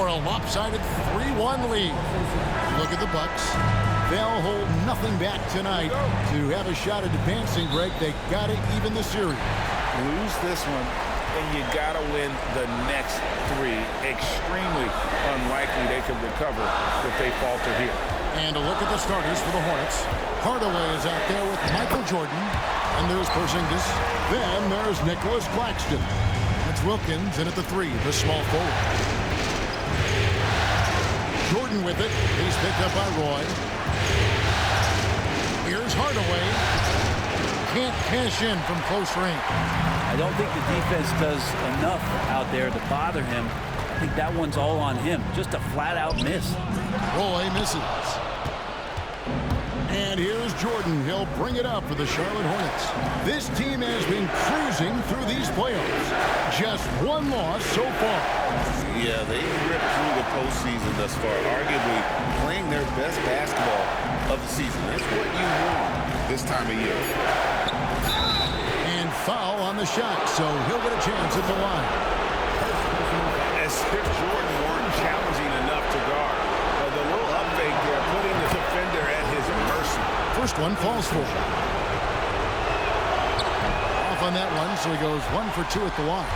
for a lopsided 3-1 lead. Look at the Bucks. They'll hold nothing back tonight to have a shot at advancing, Greg. They got to even the series. Lose this one, and you got to win the next 3. Extremely unlikely they could recover if they falter here. And a look at the starters for the Hornets. Hardaway is out there with Michael Jordan. And there's Porzingis. Then there's Nicholas Claxton. It's Wilkins in at the 3, the small forward. Jordan with it. He's picked up by Roy. Here's Hardaway. Can't cash in from close range. I don't think the defense does enough out there to bother him. I think that one's all on him. Just a flat-out miss. Roy misses. And here's Jordan. He'll bring it up for the Charlotte Hornets. This team has been cruising through these playoffs. Just one loss so far. Yeah, they ripped through the postseason thus far, arguably playing their best basketball of the season. That's what you want this time of year. And foul on the shot, so he'll get a chance at the line. As if Jordan weren't challenging enough to guard. The little up fake there, putting the defender at his mercy. First one falls for him. Off on that one, so he goes 1 for 2 at the line.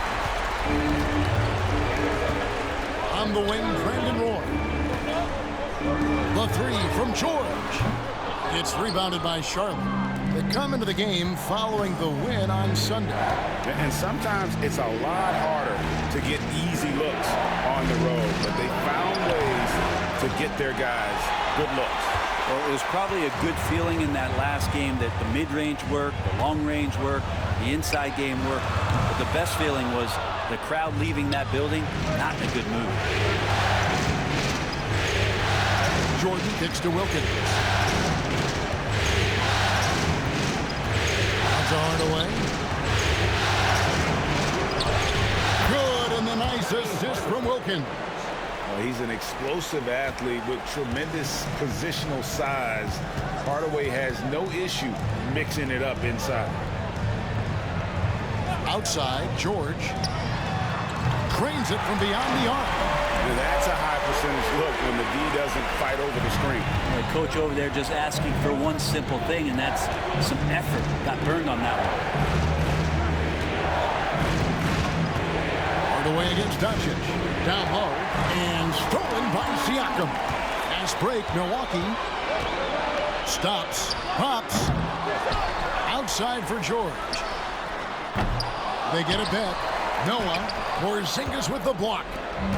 On the wing, Brandon Roy. The 3 from George. It's rebounded by Charlotte. They come into the game following the win on Sunday. And sometimes it's a lot harder to get easy looks on the road, but they found ways to get their guys good looks. Well, it was probably a good feeling in that last game that the mid-range worked, the long-range worked, the inside game worked. But the best feeling was the crowd leaving that building, not in a good mood. Jordan kicks to Wilkins. Hardaway. Good, and the nice assist from Wilkins. Well, he's an explosive athlete with tremendous positional size. Hardaway has no issue mixing it up inside. Outside, George cranes it from beyond the arc. That's a high percentage look when the D doesn't fight over the screen. The coach over there just asking for one simple thing, and that's some effort. Got burned on that one. Hardaway against Doncic. Down low and stolen by Siakam. Fast break, Milwaukee. Stops, pops. Outside for George. They get it back. Noah, Porzingis with the block.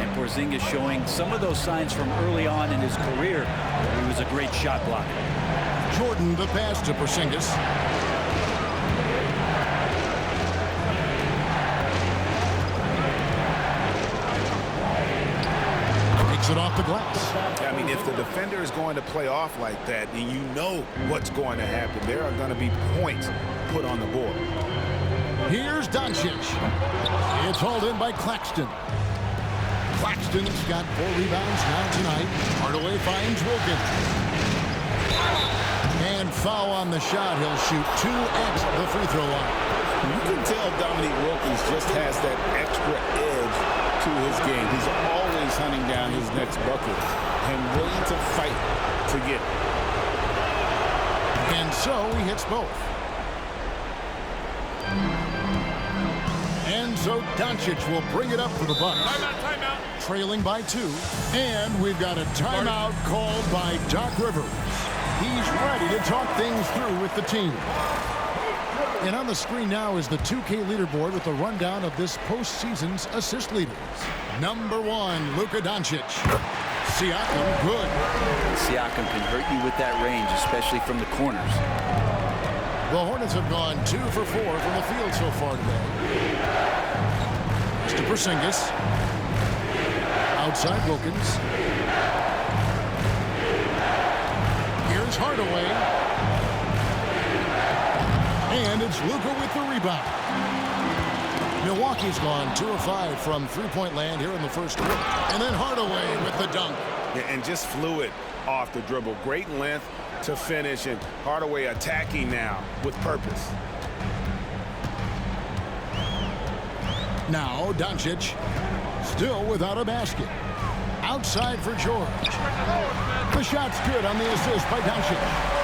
And Porzingis showing some of those signs from early on in his career. He was a great shot blocker. Jordan the pass to Porzingis. Takes it off the glass. I mean, if the defender is going to play off like that, then you know what's going to happen. There are going to be points put on the board. Here's Doncic. It's hauled in by Claxton. Claxton's got 4 rebounds now tonight. Hardaway finds Wilkins. And foul on the shot. He'll shoot 2 at the free throw line. You can tell Dominique Wilkins just has that extra edge to his game. He's always hunting down his next bucket and willing to fight to get it. And so he hits both. And so Doncic will bring it up for the Bucks. Timeout. Trailing by 2. And we've got a timeout called by Doc Rivers. He's ready to talk things through with the team. And on the screen now is the 2K leaderboard with a rundown of this postseason's assist leaders. Number 1, Luka Doncic. Siakam, good. Siakam can hurt you with that range, especially from the corners. The Hornets have gone 2 for 4 from the field so far today. Mr. Porzingis. Outside Wilkins. Here's Hardaway. And it's Luka with the rebound. Milwaukee's gone 2 of 5 from three-point land here in the first quarter. And then Hardaway with the dunk. And just fluid off the dribble. Great length to finish, and Hardaway attacking now with purpose. Now Doncic still without a basket. Outside for George. The shot's good on the assist by Doncic.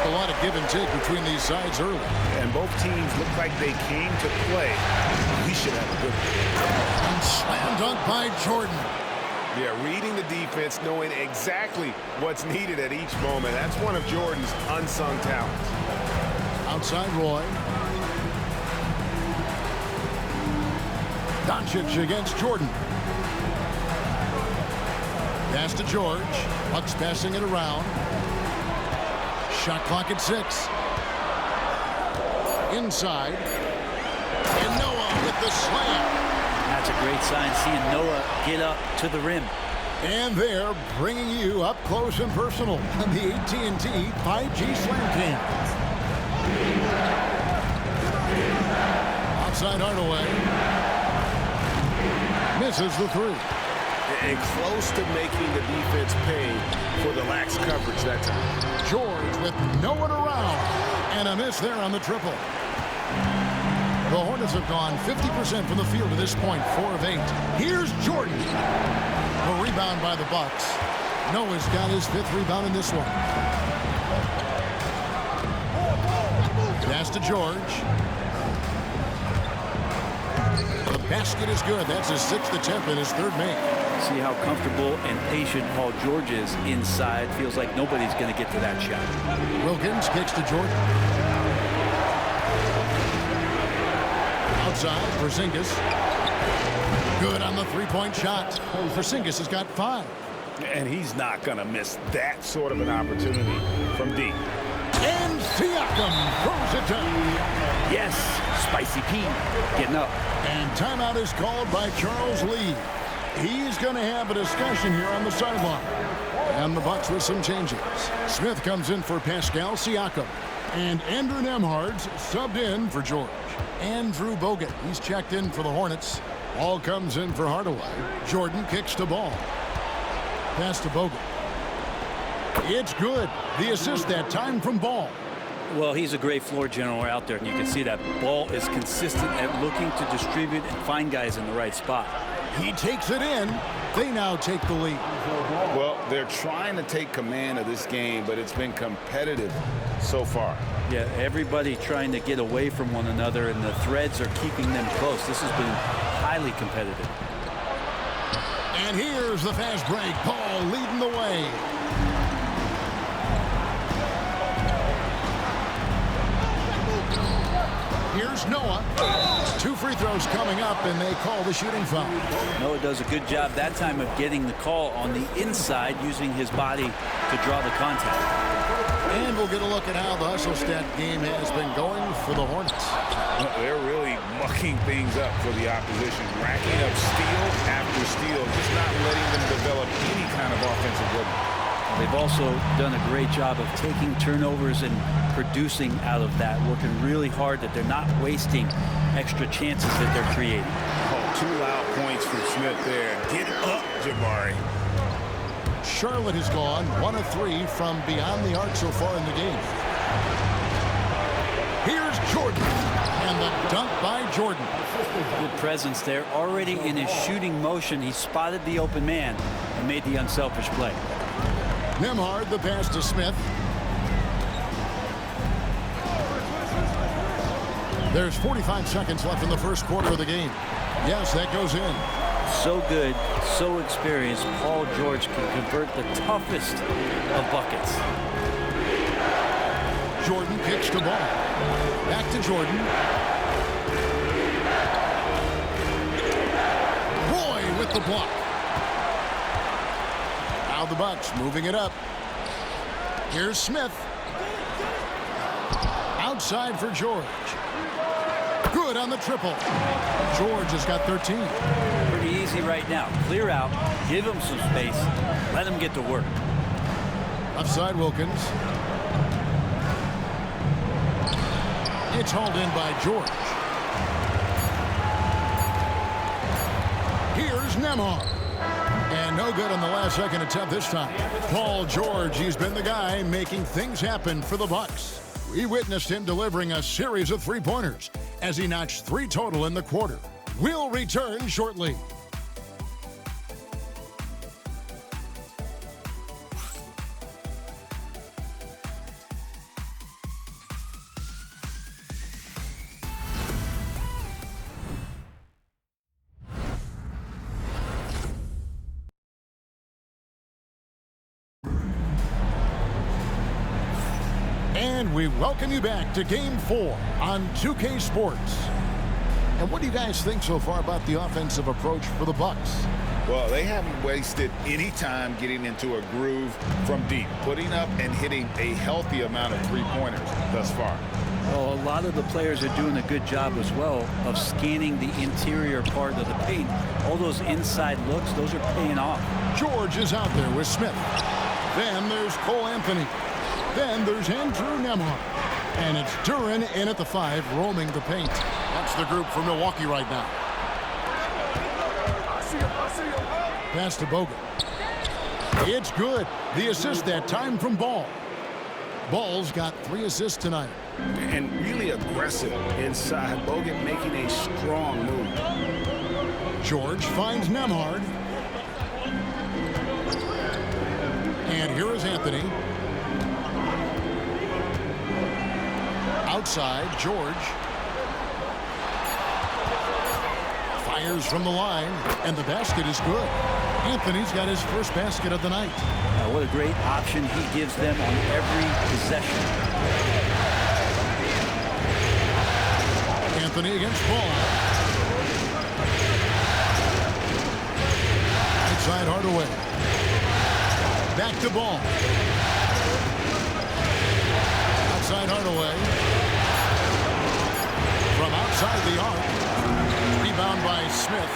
A lot of give and take between these sides early. And both teams look like they came to play. We should have a good one. And slam dunk by Jordan. Yeah, reading the defense, knowing exactly what's needed at each moment. That's one of Jordan's unsung talents. Outside Roy. Doncic against Jordan. Pass to George. Bucks passing it around. Shot clock at 6. Inside. And Noah with the slam. That's a great sign, seeing Noah get up to the rim. And they're bringing you up close and personal on the AT&T 5G Slam Cam. Outside Hardaway. Misses the 3. And close to making the defense pay for the lax coverage that time. George with no one around. And a miss there on the triple. The Hornets have gone 50% from the field to this point, 4 of 8. Here's Jordan. A rebound by the Bucks. Noah's got his 5th rebound in this one. Pass to George. The basket is good. That's his 6th attempt and his 3rd make. See how comfortable and patient Paul George is inside. Feels like nobody's going to get to that shot. Wilkins kicks to Jordan. Outside, Porzingis. Good on the 3-point shot. Porzingis has got 5. And he's not going to miss that sort of an opportunity from deep. And Siakam throws it down. Yes, Spicy P getting up. And timeout is called by Charles Lee. He's going to have a discussion here on the sideline. And the Bucks with some changes. Smith comes in for Pascal Siakam. And Andrew Nembhard's subbed in for George. Andrew Bogut, he's checked in for the Hornets. Ball comes in for Hardaway. Jordan kicks the ball. Pass to Bogut. It's good. The assist that time from Ball. Well, he's a great floor general out there, and you can see that Ball is consistent at looking to distribute and find guys in the right spot. He takes it in. They now take the lead. Well, they're trying to take command of this game, but it's been competitive so far. Yeah, everybody trying to get away from one another, and the threads are keeping them close. This has been highly competitive. And here's the fast break. Paul leading the way. Here's Noah. 2 free throws coming up, and they call the shooting foul. Noah does a good job that time of getting the call on the inside, using his body to draw the contact. And we'll get a look at how the hustle stat game has been going for the Hornets. They're really mucking things up for the opposition, racking up steal after steal, just not letting them develop any kind of offensive rhythm. They've also done a great job of taking turnovers and producing out of that, working really hard that they're not wasting extra chances that they're creating. Oh, 2 loud points from Smith there. Get up, Jabari. Charlotte has gone 1 of 3 from beyond the arc so far in the game. Here's Jordan, and the dunk by Jordan. Good presence there. Already in his shooting motion, he spotted the open man and made the unselfish play. Nembhard, the pass to Smith. There's 45 seconds left in the first quarter of the game. Yes, that goes in. So good, so experienced. Paul George can convert the toughest of buckets. Jordan kicks the ball. Back to Jordan. Roy with the block. Now the Bucks moving it up. Here's Smith. Outside for George. Good on the triple. George has got 13. Pretty easy right now. Clear out, give him some space, let him get to work. Offside Wilkins. It's hauled in by George. Here's Nembhard. And no good on the last second attempt this time. Paul George, he's been the guy making things happen for the Bucks. We witnessed him delivering a series of 3-pointers as he notched 3 total in the quarter. We'll return shortly. And we welcome you back to Game 4 on 2K Sports. And what do you guys think so far about the offensive approach for the Bucks? Well, they haven't wasted any time getting into a groove from deep, putting up and hitting a healthy amount of three-pointers thus far. Well, a lot of the players are doing a good job as well of scanning the interior part of the paint. All those inside looks, those are paying off. George is out there with Smith. Then there's Cole Anthony. Then there's Andrew Nembhard. And it's Duran in at the 5, roaming the paint. That's the group for Milwaukee right now. Pass to Bogut. It's good. The assist that time from Ball. Ball's got 3 assists tonight. And really aggressive inside. Bogut making a strong move. George finds Nembhard. And here is Anthony. Outside, George. Fires from the line, and the basket is good. Anthony's got his first basket of the night. What a great option he gives them on every possession. Anthony against Ball. Outside Hardaway. Back to Ball. Outside Hardaway. From outside the arc. Rebound by Smith.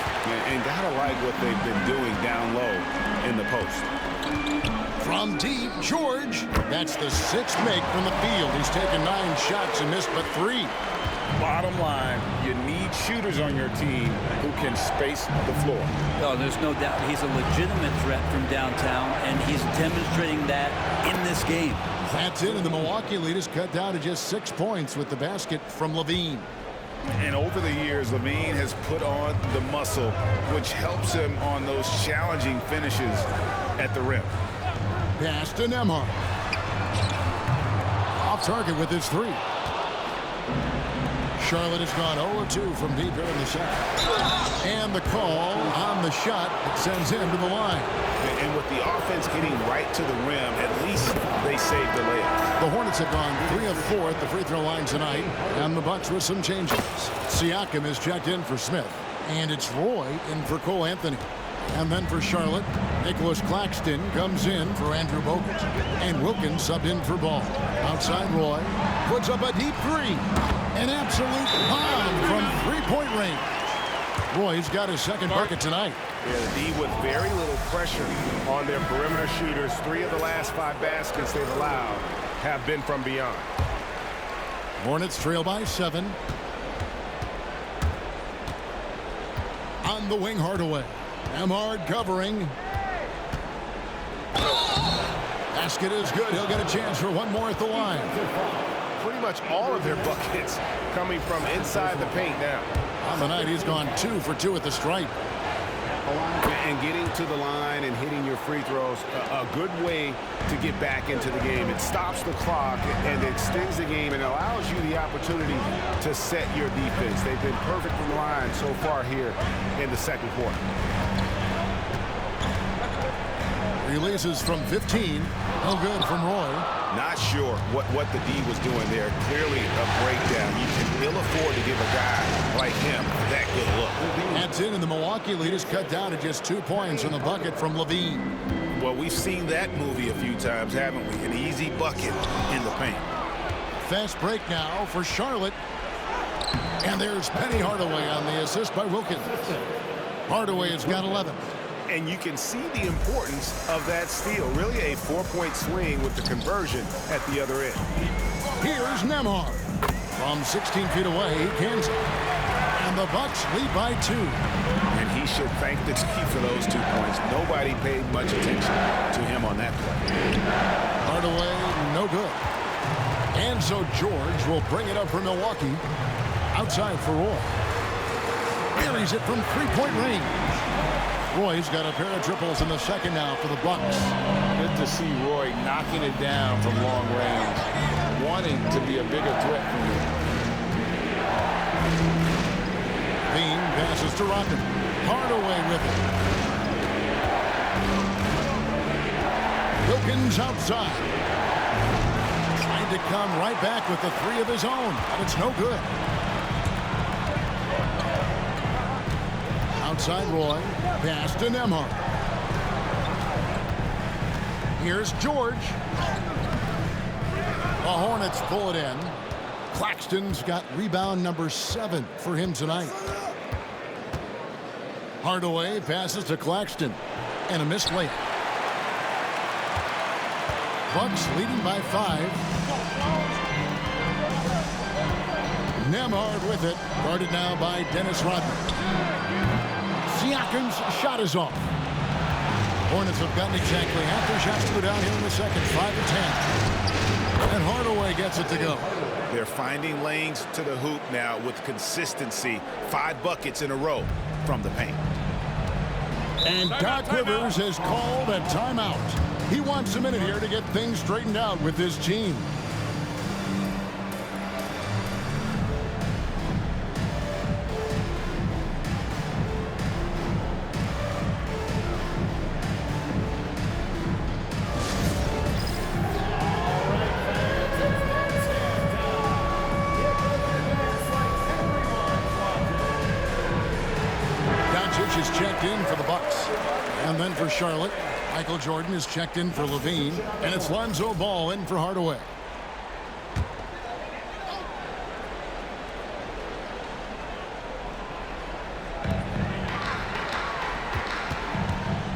And gotta like what they've been doing down low in the post. From deep, George. That's the 6th make from the field. He's taken 9 shots and missed but 3. Bottom line, you need shooters on your team who can space the floor. Oh, there's no doubt he's a legitimate threat from downtown, and he's demonstrating that in this game. That's it, and the Milwaukee lead is cut down to just 6 points with the basket from Levine. And over the years, Levine has put on the muscle, which helps him on those challenging finishes at the rim. Pass to Nembhard. Off target with his 3. Charlotte has gone 0-2 from deep here in the second. And the call on the shot that sends him to the line. And with the offense getting right to the rim, at least they saved the layup. The Hornets have gone 3 of 4 at the free throw line tonight, and the Bucks with some changes. Siakam is checked in for Smith, and it's Roy in for Cole Anthony. And then for Charlotte, Nicholas Claxton comes in for Andrew Bogut. And Wilkins subbed in for Ball. Outside Roy puts up a deep 3. An absolute bomb from three-point range. Roy's got his second bucket tonight. Yeah, the D with very little pressure on their perimeter shooters. 3 of the last 5 baskets they've allowed have been from beyond. Hornets trail by 7. On the wing, Hardaway. Nembhard covering. Basket is good. He'll get a chance for one more at the line. Pretty much all of their buckets coming from inside the paint now. On the night, he's gone 2 for 2 at the stripe. And getting to the line and hitting your free throws, a good way to get back into the game. It stops the clock and extends the game and allows you the opportunity to set your defense. They've been perfect from the line so far here in the second quarter. Releases from 15. No good from Roy. Not sure what the D was doing there. Clearly a breakdown. You can ill afford to give a guy like him that good look. That's in, and the Milwaukee lead is cut down to just 2 points on the bucket from Levine. Well, we've seen that movie a few times, haven't we? An easy bucket in the paint. Fast break now for Charlotte. And there's Penny Hardaway on the assist by Wilkins. Hardaway has got 11. And you can see the importance of that steal. Really a 4-point swing with the conversion at the other end. Here's Nembhard. From 16 feet away, he cans it. And the Bucks lead by 2. And he should thank the D for those 2 points. Nobody paid much attention to him on that play. Hardaway, no good. And so George will bring it up for Milwaukee. Outside for Roy. Buries it from three-point range. Roy's got a pair of triples in the second now for the Bucks. Good to see Roy knocking it down from long range, wanting to be a bigger threat from him. Bean passes to Rocket. Hardaway with it. Wilkins outside. Tried to come right back with the three of his own, but it's no good. Outside Roy, pass to Nembhard. Here's George. The Hornets pull it in. Claxton's got rebound number 7 for him tonight. Hardaway passes to Claxton, and a missed layup. Bucks leading by 5. Nembhard with it, guarded now by Dennis Rodman. Siakam's shot is off. Hornets have gotten exactly half their shots to go down here in the second, 5 to 10. And Hardaway gets it to go. They're finding lanes to the hoop now with consistency. 5 buckets in a row from the paint. And Doc Rivers has called a timeout. He wants a minute here to get things straightened out with his team. Is checked in for the Bucks. And then for Charlotte, Michael Jordan is checked in for Levine. And it's Lonzo Ball in for Hardaway.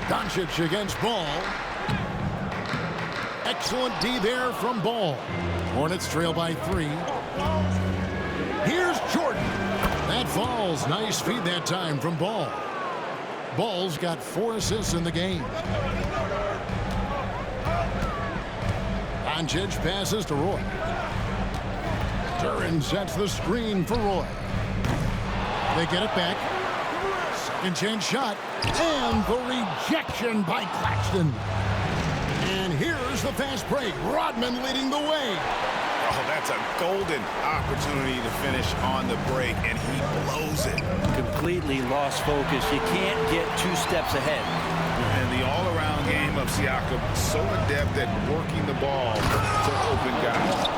Doncic against Ball. Excellent D there from Ball. Hornets trail by 3. Here's Jordan. That falls. Nice feed that time from Ball. Ball's got 4 assists in the game. Doncic passes to Roy. Duran sets the screen for Roy. They get it back. Second chance shot. And the rejection by Claxton. And here's the fast break. Rodman leading the way. Oh, that's a golden opportunity to finish on the break, and he blows it. Completely lost focus. You can't get 2 steps ahead. And the all-around game of Siakam, so adept at working the ball to open guys.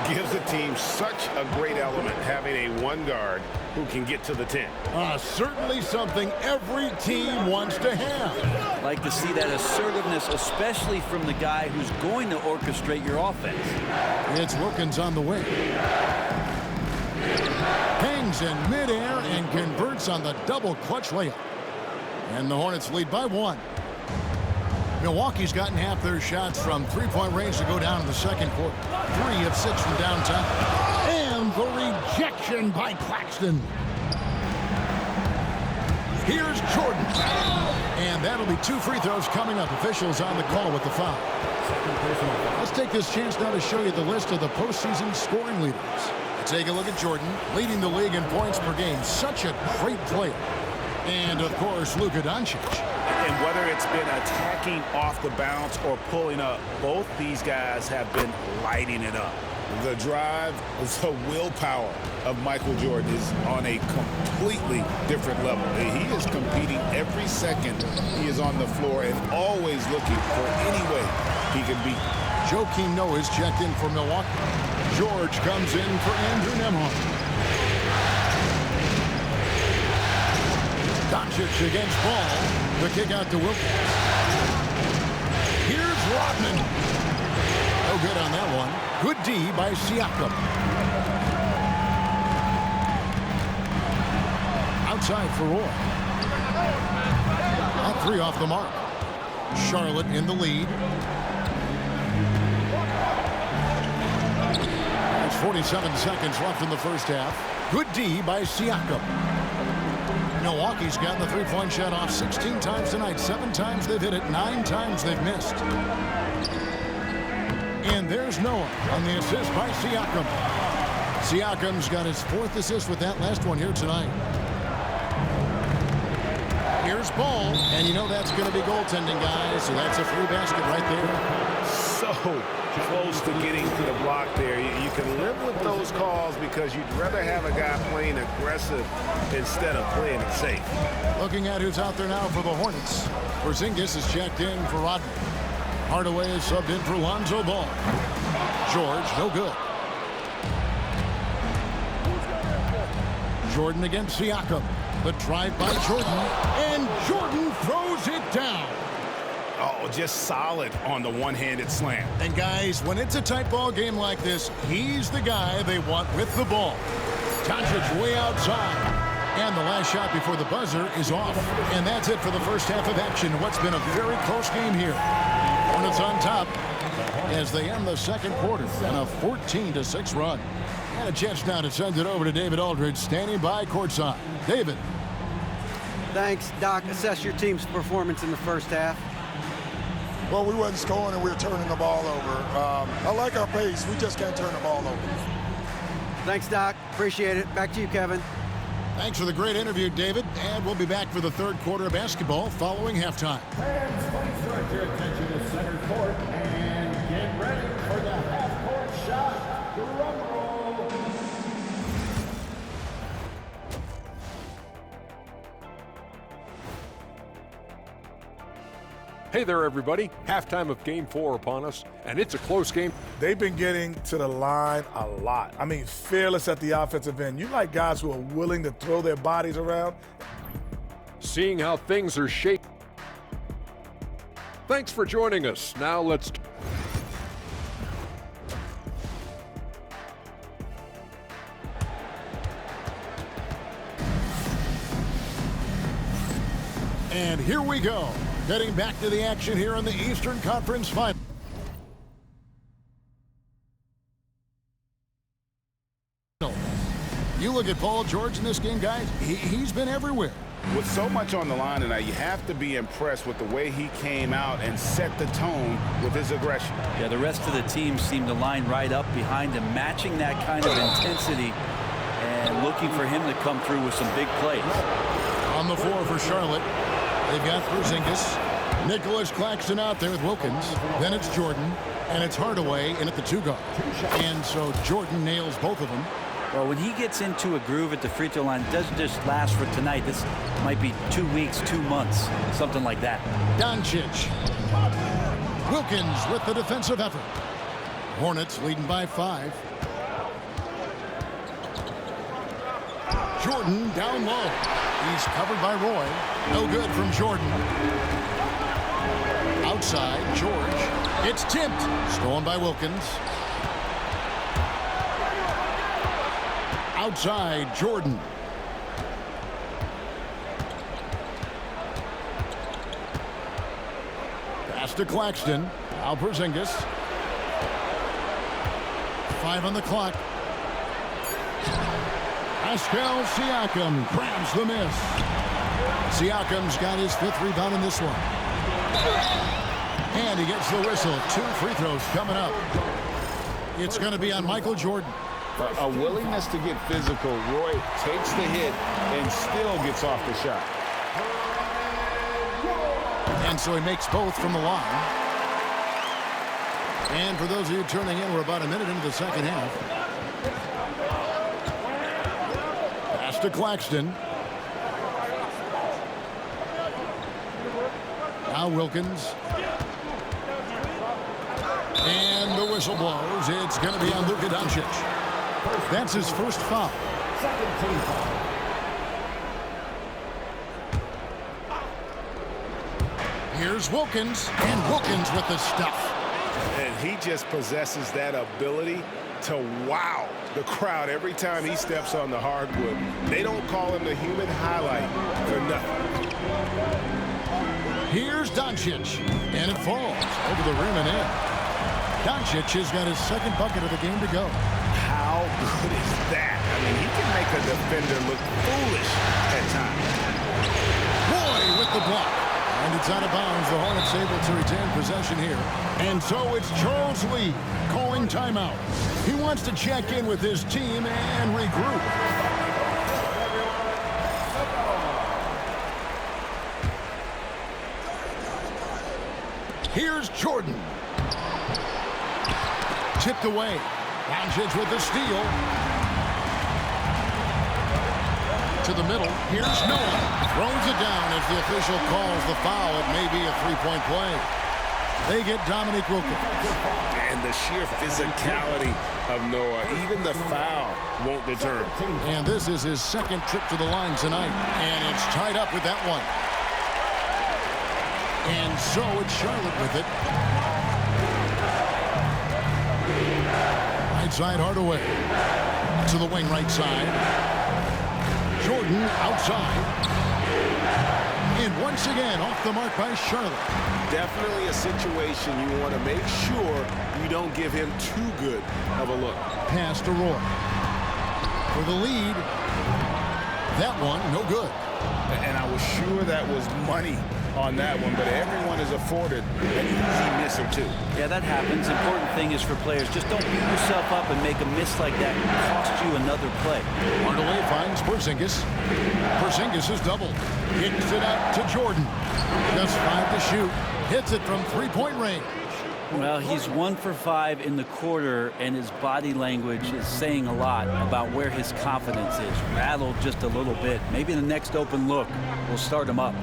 Gives the team such a great element having a 1 guard who can get to the 10. Certainly something every team wants to have. Like to see that assertiveness, especially from the guy who's going to orchestrate your offense. It's Wilkins on the wing. Hangs in midair and converts on the double clutch layup. And the Hornets lead by 1. Milwaukee's gotten half their shots from three-point range to go down in the second quarter. 3 of 6 from downtown. And the rejection by Claxton. Here's Jordan. And that'll be 2 free throws coming up. Officials on the call with the foul. Let's take this chance now to show you the list of the postseason scoring leaders. Take a look at Jordan, leading the league in points per game. Such a great player. And, of course, Luka Doncic. And whether it's been attacking off the bounce or pulling up, both these guys have been lighting it up. The drive, the willpower of Michael Jordan is on a completely different level. He is competing every second he is on the floor and always looking for any way he can beat. Joakim Noah is checked in for Milwaukee. George comes in for Andrew Nembhard. Doncic against Ball. The kick out to Wilkins. Here's Rodman. No good on that one. Good D by Siakam. Outside for Roy. Not 3 off the mark. Charlotte in the lead. There's 47 seconds left in the first half. Good D by Siakam. Milwaukee's gotten the three-point shot off 16 times tonight. 7 times they've hit it, 9 times they've missed. And there's Noah on the assist by Siakam. Siakam's got his 4th assist with that last one here tonight. Here's Ball, and you know that's going to be goaltending, guys, so that's a free basket right there. So close to getting to the block there. You can live with those calls because you'd rather have a guy playing aggressive instead of playing it safe. Looking at who's out there now for the Hornets. Porzingis is checked in for Rodman. Hardaway is subbed in for Lonzo Ball. George, no good. Jordan against Siakam. The drive by Jordan, and Jordan throws it down. Oh, just solid on the one-handed slam. And guys, when it's a tight ball game like this, he's the guy they want with the ball. Doncic way outside. And the last shot before the buzzer is off. And that's it for the first half of action. What's been a very close game here. Hornets on top as they end the second quarter on a 14-6 run. And a chance now to send it over to David Aldridge, standing by courtside. David. Thanks, Doc. Assess your team's performance in the first half. Well, we wasn't scoring and we were turning the ball over. I like our pace. We just can't turn the ball over. Thanks, Doc. Appreciate it. Back to you, Kevin. Thanks for the great interview, David. And we'll be back for the third quarter of basketball following halftime. Fans, please direct your attention to center court and get ready for the half-court shot. Drum roll. Hey there, everybody. Halftime of Game 4 upon us, and it's a close game. They've been getting to the line a lot. I mean, fearless at the offensive end. You like guys who are willing to throw their bodies around. Seeing how things are shaped. Thanks for joining us. Now let's... And here we go. Getting back to the action here in the Eastern Conference Final. You look at Paul George in this game, guys. He's been everywhere. With so much on the line tonight, you have to be impressed with the way he came out and set the tone with his aggression. Yeah, the rest of the team seemed to line right up behind him, matching that kind of intensity and looking for him to come through with some big plays. On the floor for Charlotte, they've got Porzingis. Nicholas Claxton out there with Wilkins. Then it's Jordan, and it's Hardaway in at the 2 guard. And so Jordan nails both of them. Well, when he gets into a groove at the free throw line, it doesn't just last for tonight. This might be 2 weeks, 2 months, something like that. Doncic. Wilkins with the defensive effort. Hornets leading by 5. Jordan down low. He's covered by Roy. No good from Jordan. Outside, George. It's tipped. Stolen by Wilkins. Outside, Jordan. Pass to Claxton. Now Porzingis. 5 on the clock. Pascal Siakam grabs the miss. Siakam's got his 5th rebound in this one. And he gets the whistle. 2 free throws coming up. It's going to be on Michael Jordan. A willingness to get physical. Roy takes the hit and still gets off the shot. And so he makes both from the line. And for those of you turning in, we're about a minute into the second half. Pass to Claxton. Now Wilkins. And the whistle blows. It's going to be on Luka Doncic. That's his first foul. Second team foul. Here's Wilkins, and Wilkins with the stuff. And he just possesses that ability to wow the crowd every time he steps on the hardwood. They don't call him the human highlight for nothing. Here's Doncic, and it falls over the rim and in. Doncic has got his 2nd bucket of the game to go. How good is that? I mean, he can make a defender look foolish at times. Roy with the block. And it's out of bounds. The Hornets able to retain possession here. And so it's Charles Lee calling timeout. He wants to check in with his team and regroup. Here's Jordan. Tipped away. Doncic with the steal. To the middle. Here's Noah. Throws it down as the official calls the foul. It may be a 3-point play. They get Dominique Wilkins. And the sheer physicality of Noah, even the foul won't deter him. And this is his second trip to the line tonight. And it's tied up with that one. And so it's Charlotte with it. Right side Hardaway. To the wing right side. Jordan outside. And once again off the mark by Charlotte. Definitely a situation you want to make sure you don't give him too good of a look. Pass to Roy. For the lead. That one, no good. And I was sure that was money on that one, but everyone is afforded an easy miss or two. Yeah, that happens. Important thing is for players, just don't beat yourself up and make a miss like that cost you another play. Hardaway finds Porzingis. Porzingis is doubled. Kicks it out to Jordan. Just 5 to shoot. Hits it from three-point range. Well, he's 1 for 5 in the quarter, and his body language is saying a lot about where his confidence is. Rattled just a little bit. Maybe the next open look will start him up.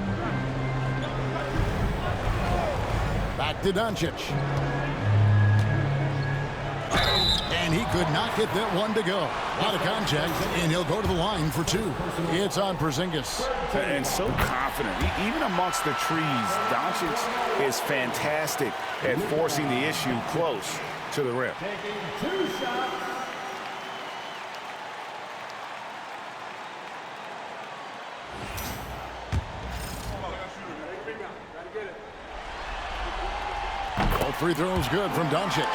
Back to Doncic. And he could not get that one to go. Out of contact, and he'll go to the line for 2. It's on Porzingis. And so confident. Even amongst the trees, Doncic is fantastic at forcing the issue close to the rim. Taking 2 shots. All free throws good from Doncic.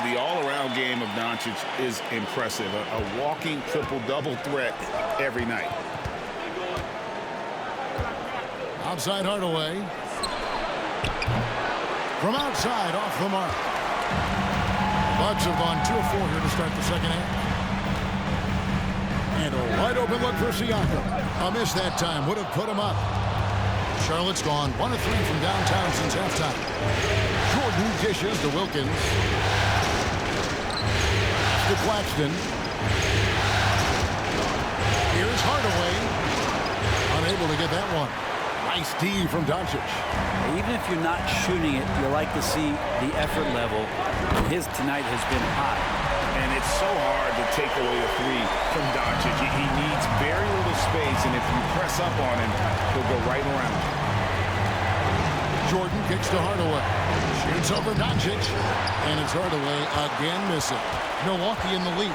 The all-around game of Doncic is impressive. A walking triple-double threat every night. Outside Hardaway. From outside, off the mark. Bucks have gone 2 of 4 here to start the second half. And a wide open look for Siakam. A miss that time would have put him up. Charlotte's gone 1 of 3 from downtown since halftime. Jordan dishes to Wilkins. To Claxton. Here's Hardaway. Unable to get that one. Nice D from Doncic. Even if you're not shooting it, you like to see the effort level. His tonight has been high. And it's so hard to take away a 3 from Doncic. He needs very little space, and if you press up on him, he'll go right around. Jordan kicks to Hardaway. Shoots over Doncic. And it's Hardaway again missing. Milwaukee in the lead.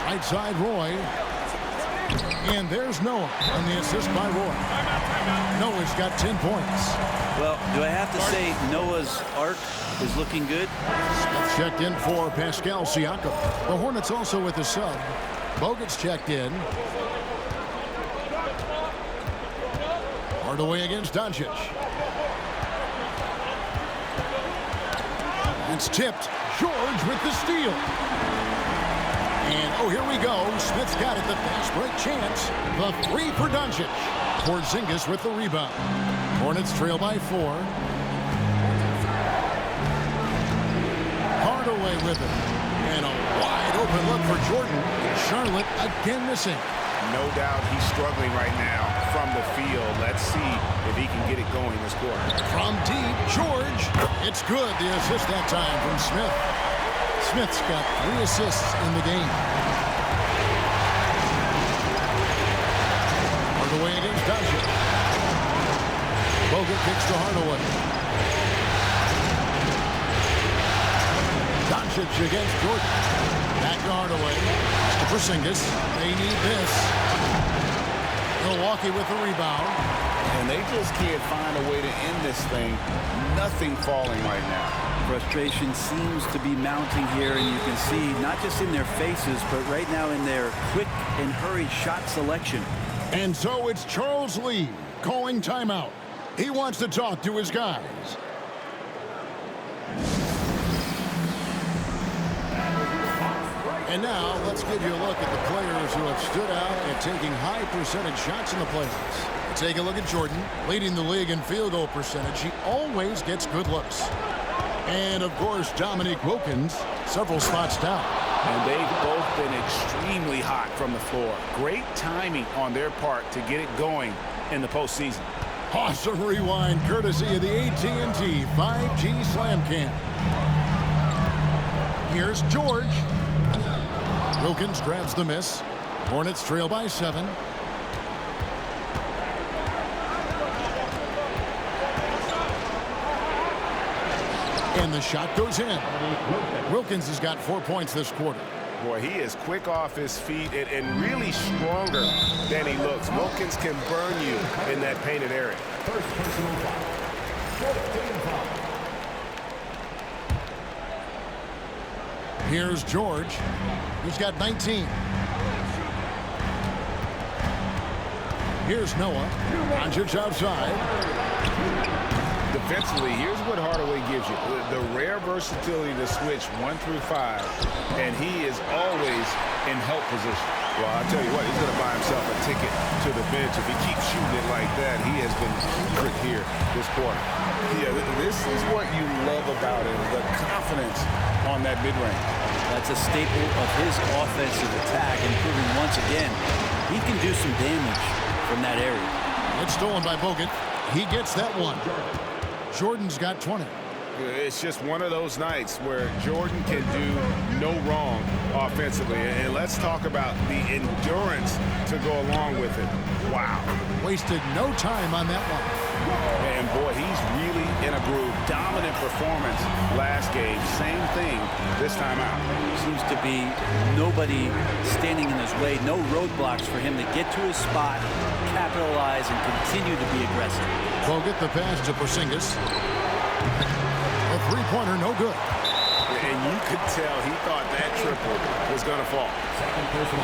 Right side Roy. And there's Noah on the assist by Roy. Noah's got 10 points. Well, do I have to say Noah's arc is looking good? Smith checked in for Pascal Siakam. The Hornets also with a sub. Bogut's checked in. Hardaway against Doncic. It's tipped. George with the steal. And, oh, here we go. Smith's got it. The fast break chance. The 3 for Doncic. Porzingis with the rebound. Hornets trail by 4. Hardaway with it. And a wide open look for Jordan. Charlotte again missing. No doubt he's struggling right now from the field. Let's see if he can get it going this quarter. From deep, George. It's good. The assist that time from Smith. Smith's got 3 assists in the game. Hardaway against Doncic. Bogut kicks to Hardaway. Doncic against Jordan. Back to Hardaway. To Porzingis. They need this. Milwaukee with the rebound. And they just can't find a way to end this thing. Nothing falling right now. Frustration seems to be mounting here, and you can see not just in their faces, but right now in their quick and hurried shot selection. And so it's Charles Lee calling timeout. He wants to talk to his guys. And now let's give you a look at the players who have stood out at taking high percentage shots in the playoffs. Take a look at Jordan, leading the league in field goal percentage. He always gets good looks. And, of course, Dominique Wilkins, several spots down. And they've both been extremely hot from the floor. Great timing on their part to get it going in the postseason. Awesome rewind courtesy of the AT&T 5G Slam Cam. Here's George. Wilkins grabs the miss. Hornets trail by 7. And the shot goes in. Wilkins has got 4 points this quarter. Boy, he is quick off his feet and really stronger than he looks. Wilkins can burn you in that painted area. First personal foul. 14 foul. Here's George, who's got 19. Here's Noah. Doncic outside. Defensively, here's what Hardaway gives you. The rare versatility to switch 1 through 5, and he is always in help position. Well, I tell you what, he's going to buy himself a ticket to the bench. If he keeps shooting it like that, he has been tricked here this quarter. Yeah, this is what you love about him, the confidence on that mid-range. That's a staple of his offensive attack, and proving once again he can do some damage from that area. It's stolen by Bogut. He gets that one. Jordan's got 20. It's just one of those nights where Jordan can do no wrong offensively. And let's talk about the endurance to go along with it. Wow. Wasted no time on that one. And boy, he's really in a groove. Dominant performance last game. Same thing this time out. Seems to be nobody standing in his way, no roadblocks for him to get to his spot, capitalize, and continue to be aggressive. Bogut the pass to Porzingis. A three-pointer, no good. And you could tell he thought that triple was going to fall.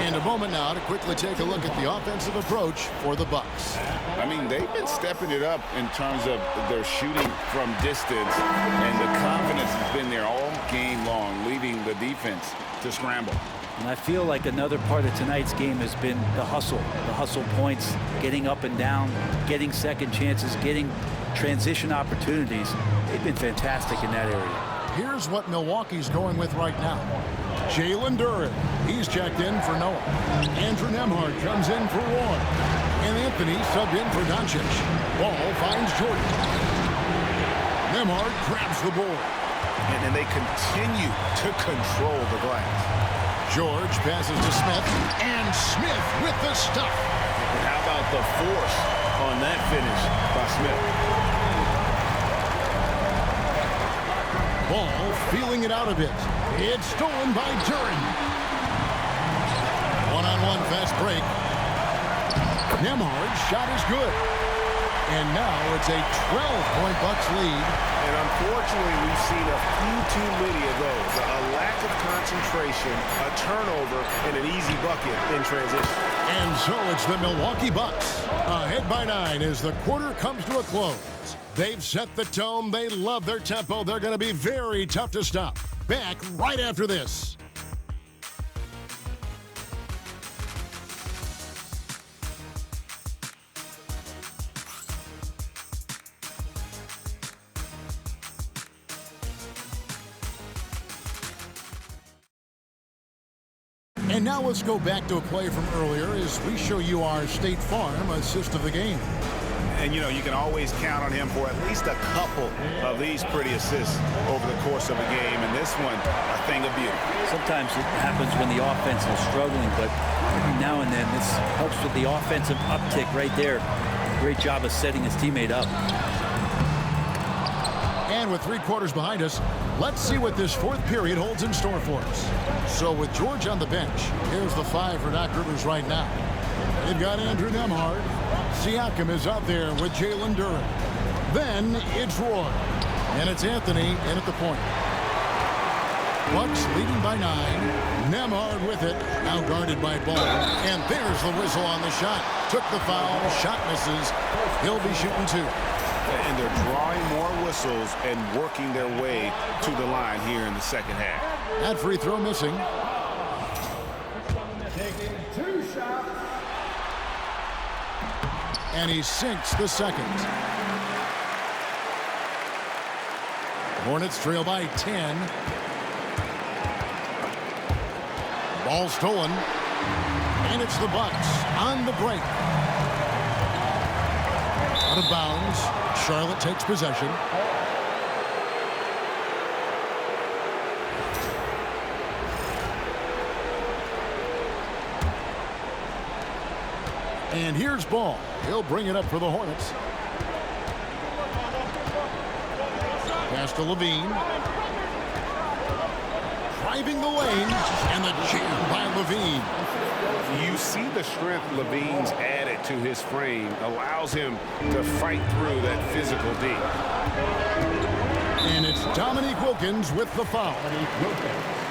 And a moment now to quickly take a look at the offensive approach for the Bucks. I mean, they've been stepping it up in terms of their shooting from distance, and the confidence has been there all game long, leaving the defense to scramble. And I feel like another part of tonight's game has been the hustle points, getting up and down, getting second chances, getting transition opportunities. They've been fantastic in that area. Here's what Milwaukee's going with right now. Jalen Duren, he's checked in for Noah. Andrew Nembhard comes in for Roy. And Anthony subbed in for Doncic. Ball finds Jordan. Nembhard grabs the board. And they continue to control the glass. George passes to Smith. And Smith with the stuff. And how about the force on that finish by Smith? Ball feeling it out a bit. It's stolen by Duren. One-on-one fast break. Nembhard's shot is good. And now it's a 12-point Bucks lead. And unfortunately, we've seen a few too many of those. A lack of concentration, a turnover, and an easy bucket in transition. And so it's the Milwaukee Bucks. Ahead by 9 as the quarter comes to a close. They've set the tone. They love their tempo. They're going to be very tough to stop. Back right after this. And now let's go back to a play from earlier as we show you our State Farm assist of the game. And, you know, you can always count on him for at least a couple of these pretty assists over the course of a game. And this one, a thing of beauty. Sometimes it happens when the offense is struggling, but every now and then this helps with the offensive uptick right there. Great job of setting his teammate up. And with 3 quarters behind us, let's see what this fourth period holds in store for us. So with George on the bench, here's the 5 for Doc Rivers right now. They've got Andrew Nembhard. Siakam is out there with Jalen Duren. Then it's Roy. And it's Anthony in at the point. Bucks leading by 9. Nembhard with it. Now guarded by Ball. And there's the whistle on the shot. Took the foul. Shot misses. He'll be shooting 2. And they're drawing more whistles and working their way to the line here in the second half. That free throw missing. Taking 2 shots. And he sinks the second. Hornets trail by 10. Ball stolen. And it's the Bucks on the break. Out of bounds. Charlotte takes possession. And here's Ball. He'll bring it up for the Hornets. Pass to Levine. Driving the lane. And the jam by Levine. You see the strength Levine's added to his frame. Allows him to fight through that physical D. And it's Dominique Wilkins with the foul.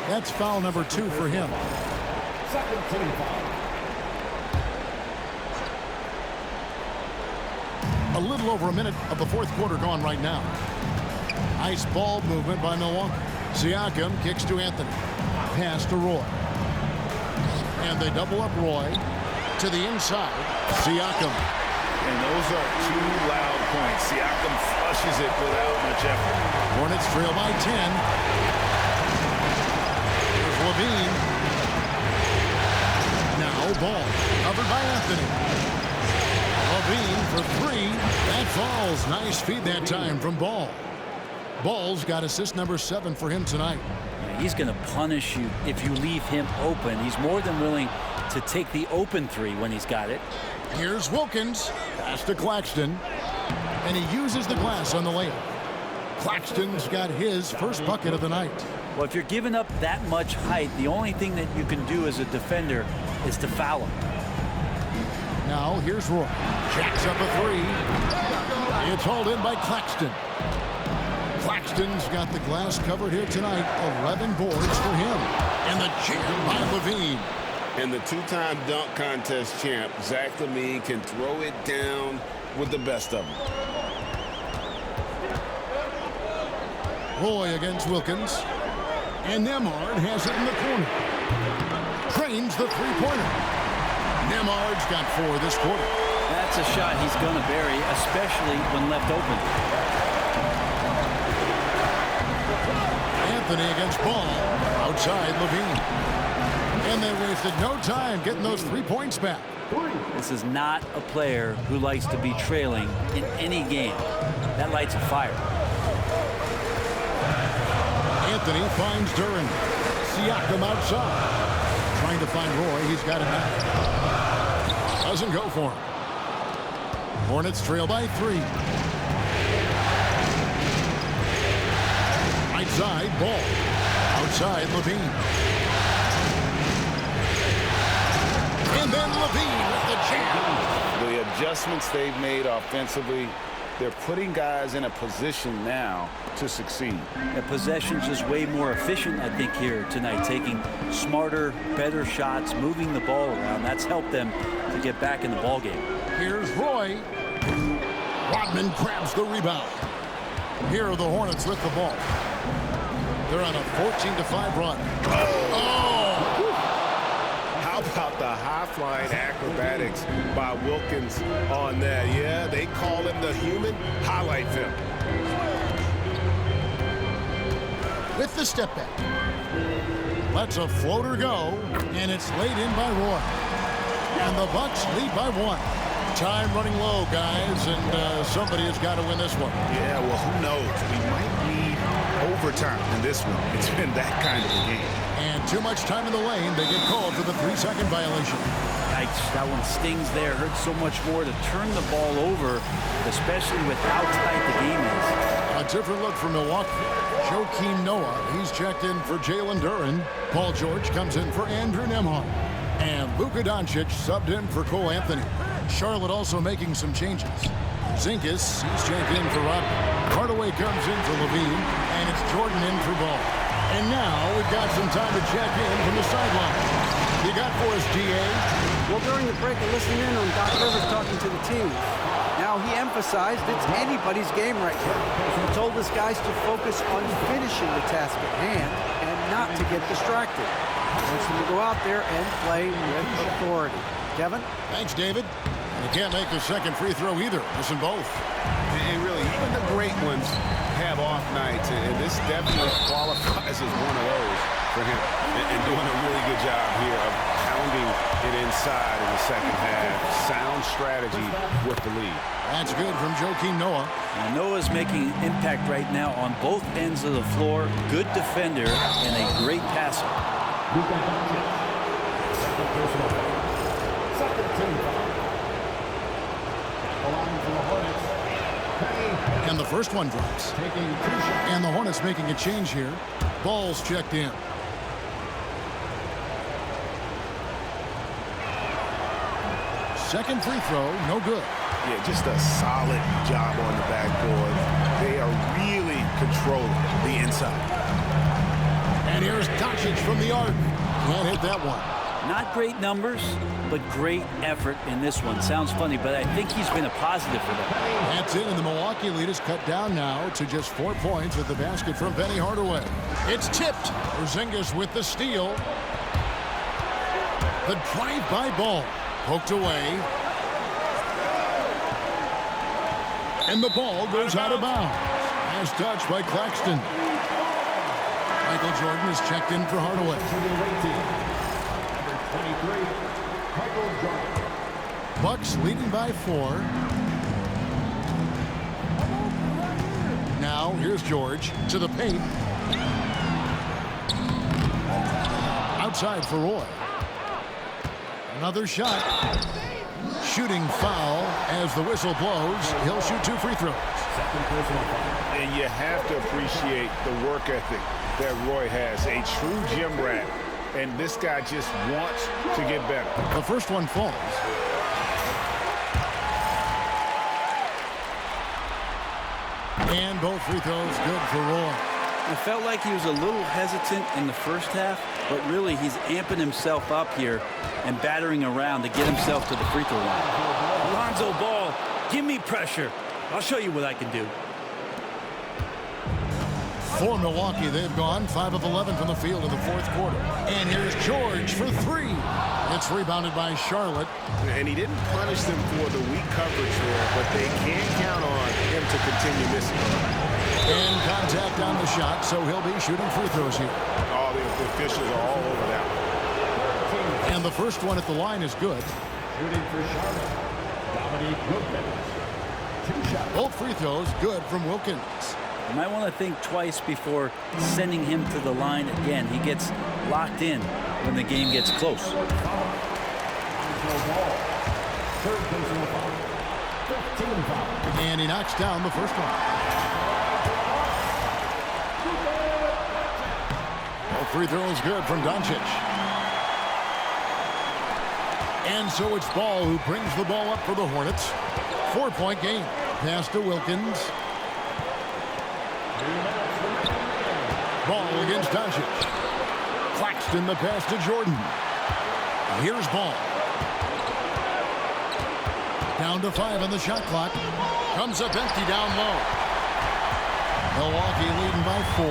That's foul number 2 for him. Second team foul. A little over a minute of the fourth quarter gone right now. Nice ball movement by Milwaukee. Siakam kicks to Anthony. Pass to Roy. And they double up Roy to the inside. Siakam. And those are 2 loud points. Siakam flushes it without much effort. Hornets trail by 10. Here's Levine. Now Ball. Covered by Anthony. Levine for 3. That falls. Nice feed that time from Ball. Ball's got assist number 7 for him tonight. Yeah, he's going to punish you if you leave him open. He's more than willing to take the open 3 when he's got it. Here's Wilkins. Pass to Claxton. And he uses the glass on the layup. Claxton's got his first bucket of the night. Well, if you're giving up that much height, the only thing that you can do as a defender is to foul him. Now here's Roy. Jacks up a 3. It's hauled in by Claxton. Claxton's got the glass covered here tonight. 11 boards for him. And the jam by Levine. And the 2-time dunk contest champ, Zach LaVine, can throw it down with the best of them. Roy against Wilkins. And Nembhard has it in the corner. Trains the three-pointer. Nembhard's got 4 this quarter. That's a shot he's going to bury, especially when left open. Anthony against Ball. Outside Levine. And they wasted no time getting those 3 points back. This is not a player who likes to be trailing in any game. That lights a fire. Anthony finds Duran. Siakam outside. Trying to find Roy. He's got it now. Doesn't go for him. Hornets trail by 3. Right side, Ball. Outside, Levine. And then Levine with the jam. The adjustments they've made offensively, they're putting guys in a position now to succeed. The possession's just way more efficient, I think, here tonight. Taking smarter, better shots, moving the ball around. That's helped them to get back in the ball game. Here's Roy. Rodman grabs the rebound. Here are the Hornets with the ball. They're on a 14-5 run. How about the high-flying acrobatics by Wilkins on that? Yeah, they call him the human highlight film. With the step back. Lets a floater go, and it's laid in by Roy. And the Bucks lead by 1. Time running low, guys, and somebody has got to win this one. Yeah, well, who knows? We might need overtime in this one. It's been that kind of a game. And too much time in the lane. They get called for the 3-second violation. Yikes, that one stings there. Hurts so much more to turn the ball over, especially with how tight the game is. A different look for Milwaukee. Joakim Noah, he's checked in for Jalen Duran. Paul George comes in for Andrew Nembhard. And Luka Doncic subbed in for Cole Anthony. Charlotte also making some changes. Zinkas, he's checked in for Rodman. Hardaway comes in for Levine, and it's Jordan in for Ball. And now we've got some time to check in from the sideline. You got for us, DA? Well, during the break, I listened in on Doc Rivers talking to the team. Now, he emphasized it's anybody's game right now. He told his guys to focus on finishing the task at hand and not to get distracted. He wants them to go out there and play with authority. Kevin? Thanks, David. And you can't make the second free throw either. Missing both. And really, even the great ones have off nights, and this definitely qualifies as one of those for him. And doing a really good job here of pounding it inside in the second half. Sound strategy with the lead. That's good from Joakim Noah. And Noah's making impact right now on both ends of the floor. Good defender and a great passer. Second personal foul. Second team foul. Allowing for the Hornets. Penny. And the first one drops. Taking 2 shots. And the Hornets making a change here. Ball's checked in. Second free throw, no good. Yeah, just a solid job on the backboard. They are really controlling the inside. And here's Doncic from the arc. Can't hit that one. Not great numbers, but great effort in this one. Sounds funny, but I think he's been a positive for them. That's it, and the Milwaukee lead is cut down now to just 4 points with the basket from Penny Hardaway. It's tipped. Porzingis with the steal. The drive-by ball. Poked away. And the ball goes out of bounds. Nice touch by Claxton. Michael Jordan is checked in for Hardaway. Bucks leading by 4. Now here's George to the paint. Outside for Roy. Another shot. Shooting foul as the whistle blows. He'll shoot 2 free throws. And you have to appreciate the work ethic that Roy has. A true gym rat. And this guy just wants to get better. The first one falls. And both free throws good for Roy. It felt like he was a little hesitant in the first half, but really he's amping himself up here and battering around to get himself to the free throw line. Lonzo Ball, give me pressure. I'll show you what I can do. For Milwaukee, they've gone 5 of 11 from the field in the fourth quarter. And here's George for 3. It's rebounded by Charlotte. And he didn't punish them for the weak coverage there, but they can't count on him to continue missing. And contact on the shot, so he'll be shooting free throws here. All the officials are all over that one. And the first one at the line is good. Shooting for Charlotte. Dominique Wilkins. 2 shots. Both free throws good from Wilkins. You might want to think twice before sending him to the line again. He gets locked in when the game gets close. Third personal foul. 15 foul. And he knocks down the first one. Both free throws good from Doncic. And so it's Ball who brings the ball up for the Hornets. 4-point game. Pass to Wilkins. Ball against Doncic. Claxton the pass to Jordan. Here's Ball. Down to 5 on the shot clock. Comes up empty down low. Milwaukee leading by 4.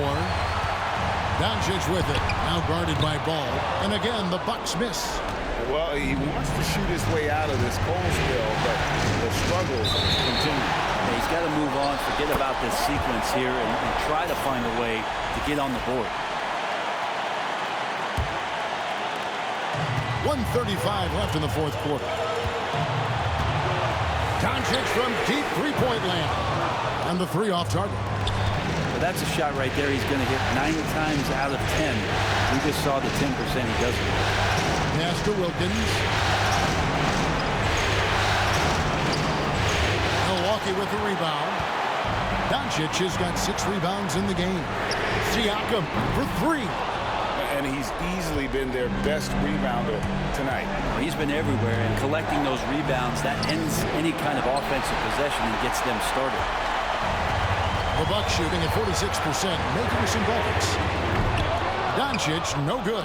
Doncic with it. Now guarded by Ball. And again, the Bucks miss. Well, he wants to shoot his way out of this cold spill, but the struggles continue. Yeah, he's got to move on, forget about this sequence here, and try to find a way to get on the board. 1:35 left in the fourth quarter. Doncic from deep three-point land. And the 3 off target. But that's a shot right there he's going to hit 9 times out of 10. We just saw the 10% he doesn't. Pass to Wilkins. Milwaukee with the rebound. Doncic has got 6 rebounds in the game. Siakam for 3. And he's easily been their best rebounder tonight. Well, he's been everywhere, and collecting those rebounds, that ends any kind of offensive possession and gets them started. The Bucks shooting at 46%, making some buckets. Doncic, no good.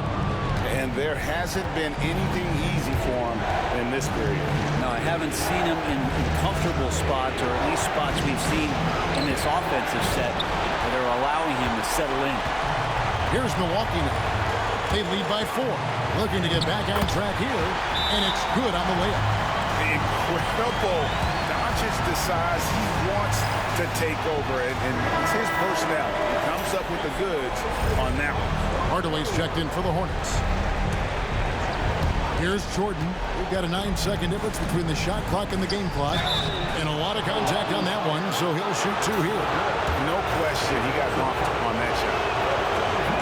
And there hasn't been anything easy for him in this period. No, I haven't seen him in comfortable spots, or at least spots we've seen in this offensive set that are allowing him to settle in. Here's Milwaukee now. They lead by 4. Looking to get back on track here, and it's good on the layup. Incredible. Doncic decides he wants to take over, and it's his personnel. He comes up with the goods on that one. Hardaway's checked in for the Hornets. Here's Jordan. We've got a 9-second difference between the shot clock and the game clock. And a lot of contact on that one, so he'll shoot 2 here. No question, he got bumped on that shot.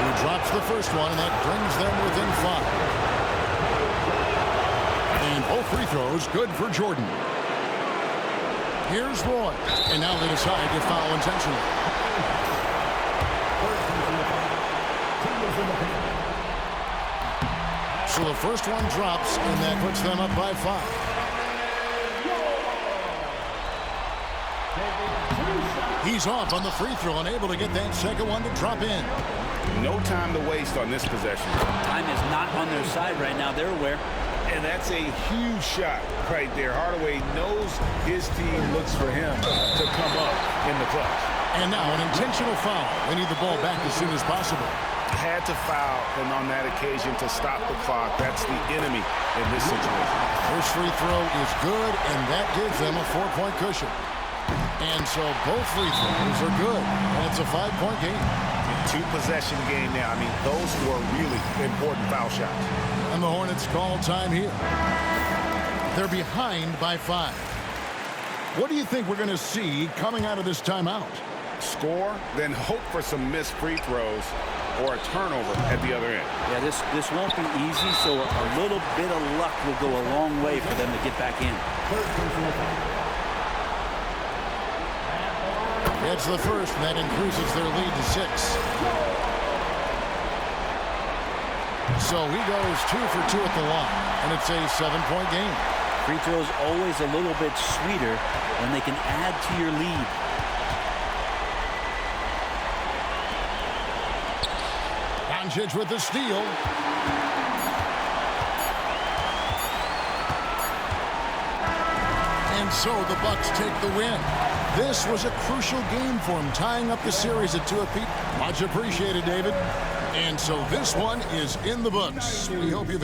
He drops the first one, and that brings them within 5. And both free throws good for Jordan. Here's Roy. And now they decide to foul intentionally. So the first one drops, and that puts them up by 5. He's off on the free throw, unable to get that second one to drop in. No time to waste on this possession. Time is not on their side right now. They're aware. And that's a huge shot right there. Hardaway knows his team looks for him to come up in the clutch. And now an intentional foul. They need the ball back as soon as possible. Had to foul, and on that occasion to stop the clock. That's the enemy in this situation. First free throw is good, and that gives them a 4-point cushion. And so both free throws are good, and it's a 5-point game. 2-possession game now. I mean, those were really important foul shots. And the Hornets call time here. They're behind by 5. What do you think we're going to see coming out of this timeout? Score, then hope for some missed free throws or a turnover at the other end. Yeah, this won't be easy, so a little bit of luck will go a long way for them to get back in. Gets the first, and that increases their lead to 6. So he goes 2 for 2 at the line, and it's a 7-point game. Free throws always a little bit sweeter when they can add to your lead. Doncic with the steal. And so the Bucks take the win. This was a crucial game for him, tying up the series at 2 apiece. Much appreciated, David. And so this one is in the books. We hope you've